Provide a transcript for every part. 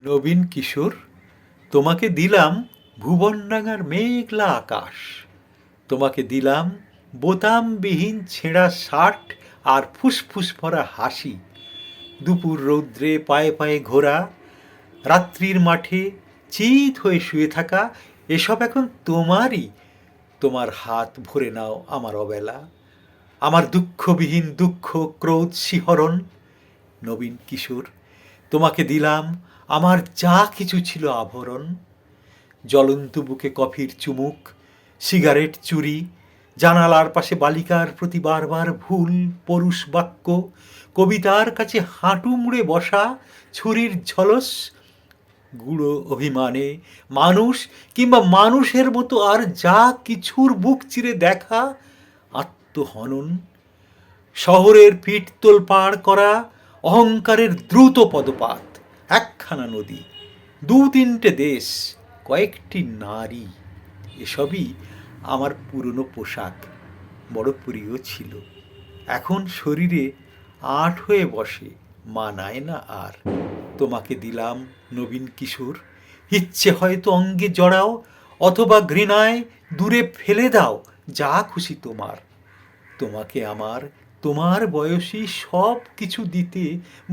নবীন কিশোর, তোমাকে দিলাম ভুবনডাঙার মেঘলা আকাশ, তোমাকে দিলাম বোতামবিহীন ছেঁড়া শার্ট আর ফুসফুস ভরা হাসি। দুপুর রৌদ্রে পায়ে পায়ে ঘোরা, রাত্রির মাঠে চিত হয়ে শুয়ে থাকা, এসব এখন তোমারই। তোমার হাত ভরে নাও আমার অবেলা, আমার দুঃখবিহীন দুঃখ, ক্রোধ, শিহরণ। নবীন কিশোর, তোমাকে দিলাম আমার যা কিছু ছিল আভরণ। জ্বলন্ত বুকে কফির চুমুক, সিগারেট চুরি, জানালার পাশে বালিকার প্রতি বারবার ভুল পরুষ বাক্য, কবিতার কাছে হাঁটু মুড়ে বসা, ছুরির ঝলস, গুঁড়ো অভিমানে মানুষ কিংবা মানুষের মতো আর যা কিছুর বুক চিরে দেখা, আত্মহনন, শহরের পিঠতোল পার করা, অহংকারের দ্রুত পদপাত, একখানা নদী, দু তিনটে দেশ, কয়েকটি নারী, এসবই আমার পুরনো পোশাক, বড় প্রিয় ছিল। এখন শরীরে আঁট হয়ে বসে, মানায় না আর। তোমাকে দিলাম নবীন কিশোর, ইচ্ছে হয়তো অঙ্গে জড়াও, অথবা ঘৃণায় দূরে ফেলে দাও, যা খুশি তোমার। তোমাকে আমার তোমার বয়সী সব কিছু দিতে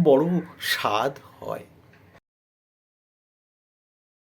বড় স্বাদ হয়।